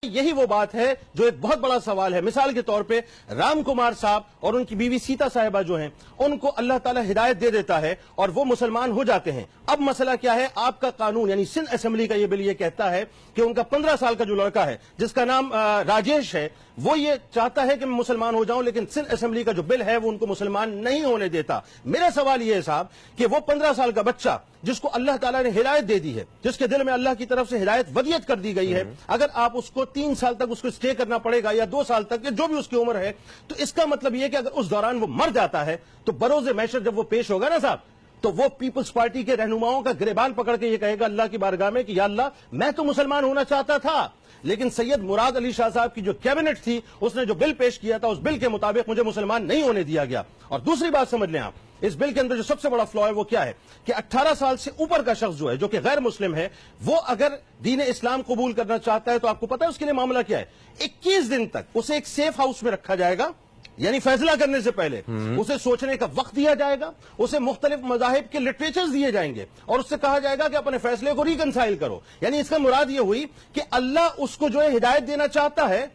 یہی وہ بات ہے جو ایک بہت بڑا سوال ہے. مثال کے طور پہ رام کمار صاحب اور ان کی بیوی سیتا صاحبہ جو ہیں ان کو اللہ تعالیٰ ہدایت دے دیتا ہے اور وہ مسلمان ہو جاتے ہیں. اب مسئلہ کیا ہے؟ آپ کا قانون یعنی سندھ اسمبلی کا یہ بل یہ کہتا ہے کہ ان کا 15 سال کا جو لڑکا ہے جس کا نام راجیش ہے وہ یہ چاہتا ہے کہ میں مسلمان ہو جاؤں، لیکن سندھ اسمبلی کا جو بل ہے وہ ان کو مسلمان نہیں ہونے دیتا. میرا سوال یہ ہے صاحب کہ وہ 15 سال کا بچہ جس کو اللہ تعالیٰ نے ہدایت دے دی ہے، جس کے دل میں اللہ کی طرف سے ہدایت ودیت کر دی گئی ہے، اگر آپ اس کو 3 سال تک اس کو اسٹے کرنا پڑے گا یا 2 سال تک یا جو بھی اس کی عمر ہے، تو اس کا مطلب یہ کہ اگر اس دوران وہ مر جاتا ہے تو بروز محشر جب وہ پیش ہوگا نا صاحب، تو وہ پیپلز پارٹی کے رہنماؤں کا گریبان پکڑ کے یہ کہے گا اللہ کی بارگاہ میں کہ یا اللہ میں تو مسلمان ہونا چاہتا تھا، لیکن سید مراد علی شاہ صاحب کی جو کیبنٹ تھی اس نے جو بل پیش کیا تھا اس بل کے مطابق مجھے مسلمان نہیں ہونے دیا گیا. اور دوسری بات سمجھ لیں آپ، اس بل کے اندر جو سب سے بڑا فلا ہے وہ کیا ہے کہ 18 سال سے اوپر کا شخص جو ہے جو کہ غیر مسلم ہے وہ اگر دین اسلام قبول کرنا چاہتا ہے تو آپ کو پتا ہے اس کے لیے معاملہ کیا ہے؟ 21 دن تک اسے ایک سیف ہاؤس میں رکھا جائے گا، یعنی فیصلہ کرنے سے پہلے اسے سوچنے کا وقت دیا جائے گا، اسے مختلف مذاہب کے لٹریچرز دیے جائیں گے اور اس سے کہا جائے گا کہ اپنے فیصلے کو ریکنسائل کرو. یعنی اس کا مراد یہ ہوئی کہ اللہ اس کو جو ہے ہدایت دینا چاہتا ہے،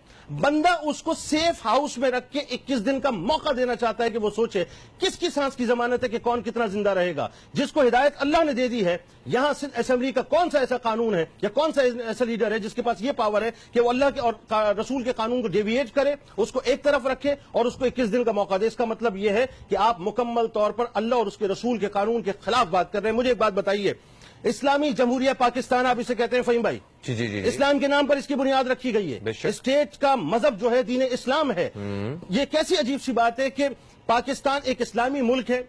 بندہ اس کو سیف ہاؤس میں رکھ کے 21 دن کا موقع دینا چاہتا ہے کہ وہ سوچے کس کی سانس کی ضمانت ہے کہ کون کتنا زندہ رہے گا. جس کو ہدایت اللہ نے دے دی ہے، یہاں سندھ اسمبلی کا کون سا ایسا قانون ہے یا کون سا ایسا لیڈر ہے جس کے پاس یہ پاور ہے کہ وہ اللہ کے اور رسول کے قانون کو ڈیویٹ کرے، اس کو ایک طرف رکھے اور اس کو 21 دن کا موقع دے؟ اس کا مطلب یہ ہے کہ آپ مکمل طور پر اللہ اور اس کے رسول کے قانون کے خلاف بات کر رہے ہیں. مجھے ایک بات بتائیے، اسلامی جمہوریہ پاکستان آپ اسے کہتے ہیں فہیم بھائی، جی اسلام کے نام پر اس کی بنیاد رکھی گئی ہے، اسٹیٹ کا مذہب جو ہے دین اسلام ہے. یہ کیسی عجیب سی بات ہے کہ پاکستان ایک اسلامی ملک ہے،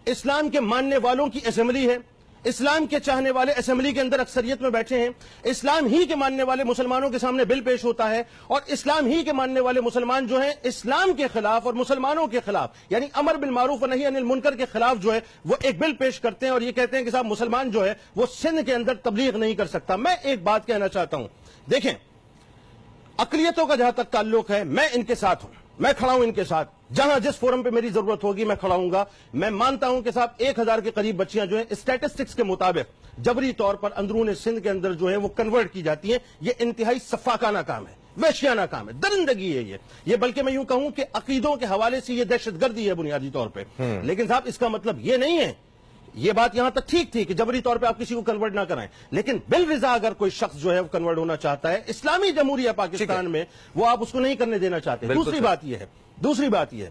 اسلام کے ماننے والوں کی اسمبلی ہے، اسلام کے چاہنے والے اسمبلی کے اندر اکثریت میں بیٹھے ہیں، اسلام ہی کے ماننے والے مسلمانوں کے سامنے بل پیش ہوتا ہے اور اسلام ہی کے ماننے والے مسلمان جو ہیں اسلام کے خلاف اور مسلمانوں کے خلاف یعنی امر بالمعروف و نہی عن المنکر کے خلاف جو ہے وہ ایک بل پیش کرتے ہیں اور یہ کہتے ہیں کہ صاحب مسلمان جو ہے وہ سندھ کے اندر تبلیغ نہیں کر سکتا. میں ایک بات کہنا چاہتا ہوں، دیکھیں اقلیتوں کا جہاں تک تعلق ہے میں ان کے ساتھ ہوں، میں کھڑا ہوں ان کے ساتھ، جہاں جس فورم پہ میری ضرورت ہوگی میں کھڑا ہوں گا. میں مانتا ہوں کہ صاحب 1000 کے قریب بچیاں جو ہیں اسٹیٹسٹکس کے مطابق جبری طور پر اندرون سندھ کے اندر جو ہے وہ کنورٹ کی جاتی ہیں. یہ انتہائی سفاکانہ کام ہے، وحشیانہ کام ہے، درندگی ہے یہ بلکہ میں یوں کہوں کہ عقیدوں کے حوالے سے یہ دہشت گردی ہے بنیادی طور پہ. لیکن صاحب اس کا مطلب یہ نہیں ہے، یہ بات یہاں تک ٹھیک تھی کہ جبری طور پہ آپ کسی کو کنورٹ نہ کرائیں، لیکن بل رضا اگر کوئی شخص جو ہے وہ کنورٹ ہونا چاہتا ہے اسلامی جمہوریہ پاکستان میں وہ آپ اس کو نہیں کرنے دینا چاہتے. دوسری بات یہ ہے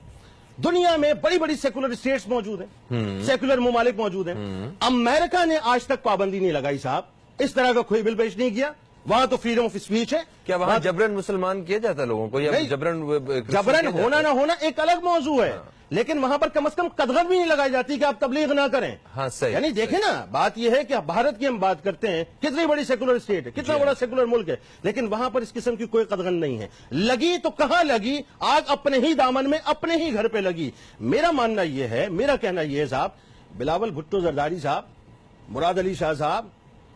دنیا میں بڑی بڑی سیکولر اسٹیٹس موجود ہیں، سیکولر ممالک موجود ہیں. امریکہ نے آج تک پابندی نہیں لگائی صاحب، اس طرح کا کوئی بل پیش نہیں کیا. وہاں تو فریڈم آف اسپیچ ہے. کیا وہاں جبرن مسلمان کیا جاتا ہے لوگوں کو یا جبرن ہونا نہ ہونا ایک الگ موضوع ہے، لیکن وہاں پر کم از کم قدغن بھی نہیں لگائی جاتی کہ آپ تبلیغ نہ کریں. ہاں صحیح. یعنی دیکھیں نا بات یہ ہے کہ بھارت کی ہم بات کرتے ہیں، کتنی بڑی سیکولر اسٹیٹ ہے، کتنا بڑا سیکولر ملک ہے، لیکن وہاں پر اس قسم کی کوئی قدغن نہیں ہے. لگی تو کہاں لگی؟ آگ اپنے ہی دامن میں اپنے ہی گھر پہ لگی. میرا ماننا یہ ہے، میرا کہنا یہ ہے صاحب، بلاول بھٹو زرداری صاحب، مراد علی شاہ صاحب،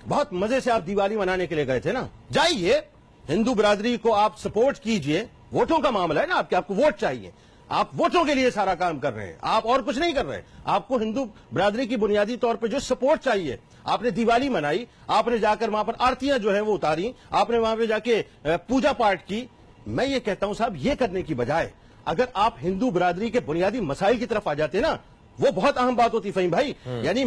بہت مزے سے آپ دیوالی منانے کے لیے گئے تھے نا، جائیے ہندو برادری کو آپ سپورٹ کیجئے. ووٹوں کا معاملہ ہے نا، آپ کو ووٹ چاہیے، آپ ووٹوں کے لیے سارا کام کر رہے ہیں، آپ اور کچھ نہیں کر رہے. آپ کو ہندو برادری کی بنیادی طور پہ جو سپورٹ چاہیے، آپ نے دیوالی منائی، آپ نے جا کر وہاں پر آرتیاں جو ہیں وہ اتاری، آپ نے وہاں پہ جا کے پوجا پاٹ کی. میں یہ کہتا ہوں صاحب یہ کرنے کی بجائے اگر آپ ہندو برادری کے بنیادی مسائل کی طرف آ جاتے نا، وہ بہت اہم بات ہوتی فہیم بھائی. یعنی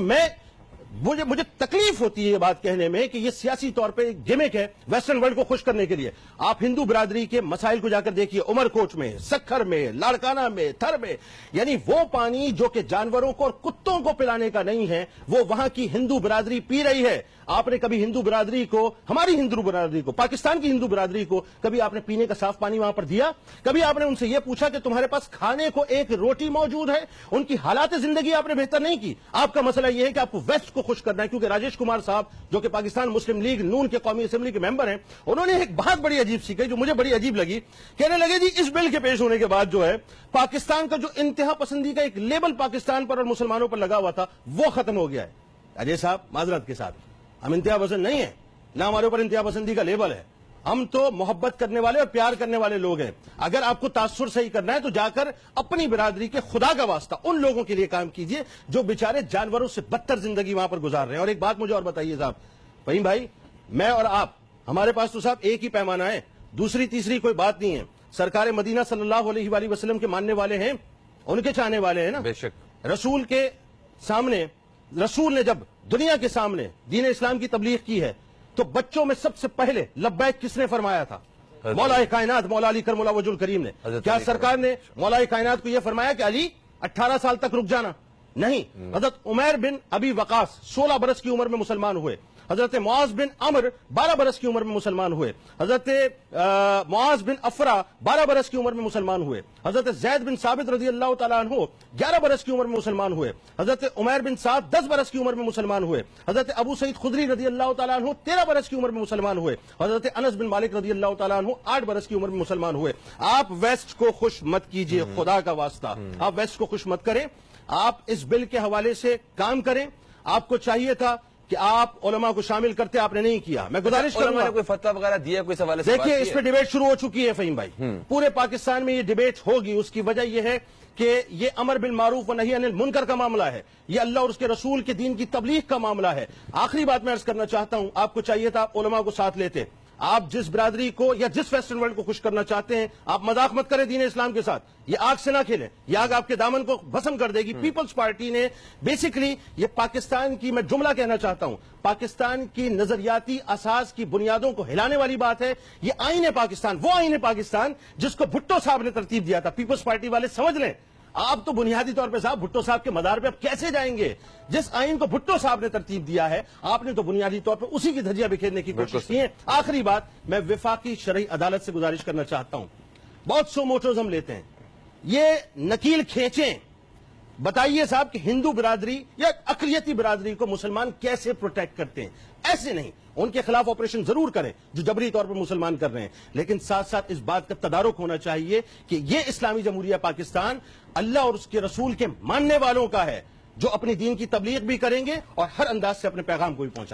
مجھے تکلیف ہوتی ہے یہ بات کہنے میں کہ یہ سیاسی طور پہ ایک گیمک ہے ویسٹرن ورلڈ کو خوش کرنے کے لیے. آپ ہندو برادری کے مسائل کو جا کر دیکھیے، عمر کوٹ میں، سکھر میں، لاڑکانہ میں، تھر میں، یعنی وہ پانی جو کہ جانوروں کو اور کتوں کو پلانے کا نہیں ہے وہ وہاں کی ہندو برادری پی رہی ہے. آپ نے کبھی ہندو برادری کو، ہماری ہندو برادری کو، پاکستان کی ہندو برادری کو کبھی آپ نے پینے کا صاف پانی وہاں پر دیا؟ کبھی آپ نے ان سے یہ پوچھا کہ تمہارے پاس کھانے کو ایک روٹی موجود ہے؟ ان کی حالات زندگی آپ نے بہتر نہیں کی. آپ کا مسئلہ یہ ہے کہ آپ کو ویسٹ کو خوش کرنا ہے، کیونکہ راجیش کمار صاحب جو کہ پاکستان مسلم لیگ نون کے قومی اسمبلی کے ممبر ہیں، انہوں نے ایک بات بڑی عجیب سی کہی جو مجھے بڑی عجیب لگی. کہنے لگے جی اس بل کے پیش ہونے کے بعد جو ہے پاکستان کا جو انتہا پسندی کا ایک لیبل پاکستان پر اور مسلمانوں پر لگا ہوا تھا وہ ختم ہو گیا ہے. اجے صاحب معذرت کے ساتھ ہم انتہا پسند نہیں ہیں، نہ ہمارے اوپر انتہا پسندی کا لیبل ہے. ہم تو محبت کرنے والے اور پیار کرنے والے لوگ ہیں. اگر آپ کو تاثر صحیح کرنا ہے تو جا کر اپنی برادری کے خدا کا واسطہ ان لوگوں کے لیے کام کیجئے جو بیچارے جانوروں سے بدتر زندگی وہاں پر گزار رہے ہیں. اور ایک بات مجھے اور بتائیے صاحب، فہیم بھائی، میں اور آپ، ہمارے پاس تو صاحب ایک ہی پیمانہ ہے. دوسری تیسری کوئی بات نہیں ہے. سرکار مدینہ صلی اللہ علیہ وآلہ وسلم کے ماننے والے ہیں, ان کے چاہنے والے ہیں نا. بے شک. رسول کے سامنے, رسول نے جب دنیا کے سامنے دین اسلام کی تبلیغ کی ہے تو بچوں میں سب سے پہلے لبیک کس نے فرمایا تھا؟ مولا کائنات مولا علی کرم اللہ وجہ الکریم نے. کیا سرکار نے مولا کائنات کو یہ فرمایا کہ علی 18 سال تک رک جانا؟ نہیں. حضرت عمیر بن ابی وقاص 16 برس کی عمر میں مسلمان ہوئے. حضرت معاذ بن عمر 12 برس کی عمر میں مسلمان ہوئے. حضرت معاذ بن افرا 12 برس کی عمر میں مسلمان ہوئے. حضرت زید بن ثابت رضی اللہ تعالیٰ عنہ 11 برس کی عمر میں مسلمان ہوئے. حضرت عمیر بن سعد 10 برس کی عمر میں مسلمان ہوئے. حضرت ابو سعید خدری رضی اللہ تعالیٰ عنہ 13 برس کی عمر میں مسلمان ہوئے. حضرت انس بن مالک رضی اللہ تعالیٰ عنہ 8 برس کی عمر میں مسلمان ہوئے. آپ ویسٹ کو خوش مت کیجئے, خدا کا واسطہ آپ ویسٹ کو خوش مت کریں. آپ اس بل کے حوالے سے کام کریں. آپ کو چاہیے تھا کہ آپ علماء کو شامل کرتے, آپ نے نہیں کیا. میں گزارش کروں علماء گا, نے کوئی فتویٰ وغیرہ دیا کوئی سوال؟ دیکھیے اس پہ ڈیبیٹ شروع ہو چکی ہے فہیم بھائی. پورے پاکستان میں یہ ڈیبیٹ ہوگی. اس کی وجہ یہ ہے کہ یہ امر بالمعروف و نہی عن المنکر کا معاملہ ہے. یہ اللہ اور اس کے رسول کے دین کی تبلیغ کا معاملہ ہے. آخری بات میں عرض کرنا چاہتا ہوں, آپ کو چاہیے تھا آپ علماء کو ساتھ لیتے. آپ جس برادری کو یا جس ویسٹرن ورلڈ کو خوش کرنا چاہتے ہیں, آپ مذاق مت کریں دین اسلام کے ساتھ. یہ آگ سے نہ کھیلیں, یہ آگ آپ کے دامن کو بھسم کر دے گی. پیپلز پارٹی نے بیسیکلی یہ پاکستان کی, میں جملہ کہنا چاہتا ہوں, پاکستان کی نظریاتی اساس کی بنیادوں کو ہلانے والی بات ہے. یہ آئین پاکستان, وہ آئین پاکستان جس کو بھٹو صاحب نے ترتیب دیا تھا. پیپلز پارٹی والے سمجھ لیں, آپ تو بنیادی طور پہ صاحب بھٹو صاحب کے مدار پہ آپ کیسے جائیں گے؟ جس آئین کو بھٹو صاحب نے ترتیب دیا ہے, آپ نے تو بنیادی طور پہ اسی کی دھجیاں بکھیرنے کی کوشش کی ہے. آخری بات, میں وفاقی شرعی عدالت سے گزارش کرنا چاہتا ہوں. بہت سو موٹوز ہم لیتے ہیں, یہ نکیل کھینچیں, بتائیے صاحب کہ ہندو برادری یا اقلیتی برادری کو مسلمان کیسے پروٹیکٹ کرتے ہیں. ایسے نہیں, ان کے خلاف آپریشن ضرور کریں جو جبری طور پر مسلمان کر رہے ہیں, لیکن ساتھ ساتھ اس بات کا تدارک ہونا چاہیے کہ یہ اسلامی جمہوریہ پاکستان اللہ اور اس کے رسول کے ماننے والوں کا ہے, جو اپنی دین کی تبلیغ بھی کریں گے اور ہر انداز سے اپنے پیغام کو بھی پہنچائیں گے.